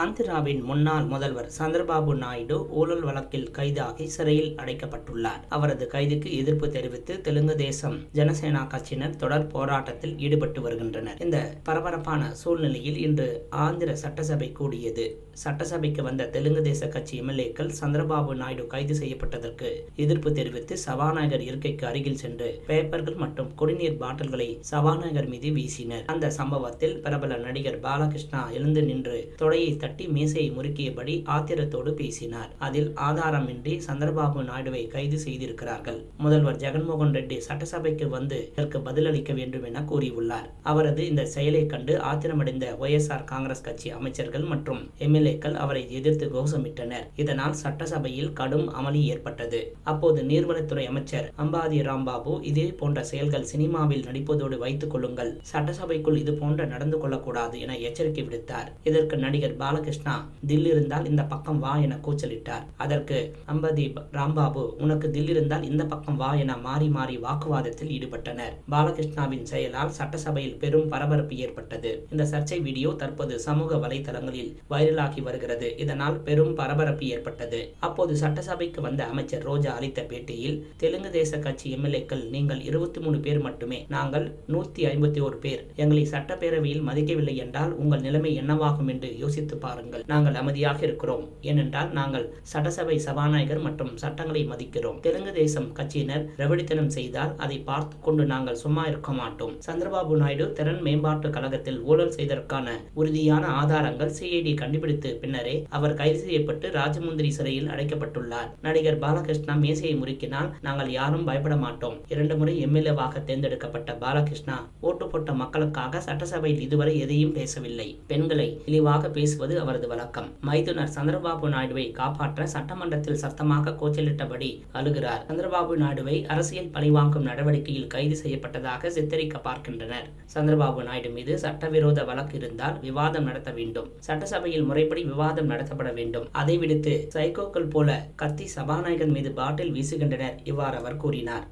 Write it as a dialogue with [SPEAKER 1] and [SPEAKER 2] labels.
[SPEAKER 1] ஆந்திராவின் முன்னாள் முதல்வர் சந்திரபாபு நாயுடு ஊழல் வழக்கில் கைதாகி சிறையில் அடைக்கப்பட்டுள்ளார். அவரது கைதுக்கு எதிர்ப்பு தெரிவித்து தெலுங்கு தேசம் ஜனசேனா கட்சியினர் தொடர் போராட்டத்தில் ஈடுபட்டு வருகின்றனர். இந்த பரபரப்பான சூழ்நிலையில் இன்று ஆந்திர சட்டசபை கூடியது. சட்டசபைக்கு வந்த தெலுங்கு தேச கட்சி எம்எல்ஏக்கள் சந்திரபாபு நாயுடு கைது செய்யப்பட்டதற்கு எதிர்ப்பு தெரிவித்து சபாநாயகர் இருக்கைக்கு அருகில் சென்று பேப்பர்கள் மற்றும் குடிநீர் பாட்டில்களை சபாநாயகர் மீது வீசினர். அந்த சம்பவத்தில் பிரபல நடிகர் பாலகிருஷ்ணா எழுந்து நின்று தொடையை தட்டி மேசையை முறுக்கியபடி ஆத்திரத்தோடு பேசினார். அதில் ஆதாரமின்றி சந்திரபாபு நாயுடுவை கைது செய்திருக்கிறார்கள். முதல்வர் ஜெகன்மோகன் ரெட்டி சட்டசபைக்கு வந்து இதற்கு பதிலளிக்க வேண்டும் என கூறியுள்ளார். அவரது இந்த செயலை கண்டு ஆத்திரமடைந்த ஒய்எஸ்ஆர் காங்கிரஸ் கட்சி அமைச்சர்கள் மற்றும் எம்எல்ஏக்கள் அவரை எதிர்த்து கோஷமிட்டனர். இதனால் சட்டசபையில் கடும் அமளி ஏற்பட்டது. அப்போது நீர்வளத்துறை அமைச்சர் அம்பாதி ராம்பாபு, இதே போன்ற செயல்கள் சினிமாவில் நடிப்பதோடு வைத்துக் கொள்ளுங்கள், சட்டசபைக்குள் இது போன்ற நடந்து கொள்ளக்கூடாது என எச்சரிக்கை விடுத்தார். இதற்கு நடிகர் பாலகிருஷ்ணா, தில் இருந்தால் இந்த பக்கம் வா என கூச்சலிட்டார். அதற்கு அம்பதி ராம்பாபு, உனக்கு தில் இருந்தால் இந்த பக்கம் வா என மாறி மாறி வாக்குவாதத்தில் ஈடுபட்டனர். பாலகிருஷ்ணாவின் செயலால் சட்டசபையில் பெரும் பரபரப்பு ஏற்பட்டது. இந்த சர்ச்சை வீடியோ தற்போது சமூக வலைதளங்களில் வைரலாகி வருகிறது. இதனால் பெரும் பரபரப்பு ஏற்பட்டது. அப்போது சட்டசபைக்கு வந்த அமைச்சர் ரோஜா அளித்த பேட்டியில், தெலுங்கு தேச கட்சி எம்எல்ஏக்கள் நீங்கள் 23 பேர் மட்டுமே, நாங்கள் 151 பேர். எங்களை சட்டப்பேரவையில் மதிக்கவில்லை என்றால் உங்கள் நிலைமை என்னவாகும் என்று யோசித்து பாருங்கள். நாங்கள் அமைதியாக இருக்கிறோம், ஏனென்றால் நாங்கள் சட்டசபை சபாநாயகர் மற்றும் சட்டங்களை மதிக்கிறோம். தெலுங்கு தேசம் கட்சியினர் ரவடித்தனம் செய்தால் அதை பார்த்து கொண்டு நாங்கள் சும்மா இருக்க மாட்டோம். சந்திரபாபு நாயுடு திறன் மேம்பாட்டு கழகத்தில் ஊழல் செய்ததற்கான உறுதியான ஆதாரங்கள் சிஐடி கண்டுபிடித்து பின்னரே அவர் கைது செய்யப்பட்டு ராஜமுந்திரி சிறையில் அடைக்கப்பட்டுள்ளார். நடிகர் பாலகிருஷ்ணா மேசையை முறுக்கினால் நாங்கள் யாரும் பயப்பட மாட்டோம். 2 முறை எம்எல்ஏவாக தேர்ந்தெடுக்கப்பட்ட பாலகிருஷ்ணா ஓட்டு போட்ட மக்களுக்காக சட்டசபையில் இதுவரை எதையும் பேசவில்லை. பெண்களை இழிவாக பேசுவது அவரது வழக்கம். மைதுனர் சந்திரபாபு நாயுடுவை காப்பாற்ற சட்டமன்றத்தில் சத்தமாக கூச்சலிட்டபடி அழுகிறார். சந்திரபாபு நாயுடுவை அரசியல் பழிவாங்கும் நடவடிக்கையில் கைது செய்யப்பட்டதாக சித்தரிக்க பார்க்கின்றனர். சந்திரபாபு நாயுடு மீது சட்டவிரோத வழக்கு இருந்தால் விவாதம் நடத்த வேண்டும். சட்டசபையில் முறைப்படி விவாதம் நடத்தப்பட வேண்டும். அதை விடுத்து சைக்கோக்கள் போல கத்தி சபாநாயகர் மீது பாட்டில் வீசுகின்றனர். இவ்வாறு அவர் கூறினார்.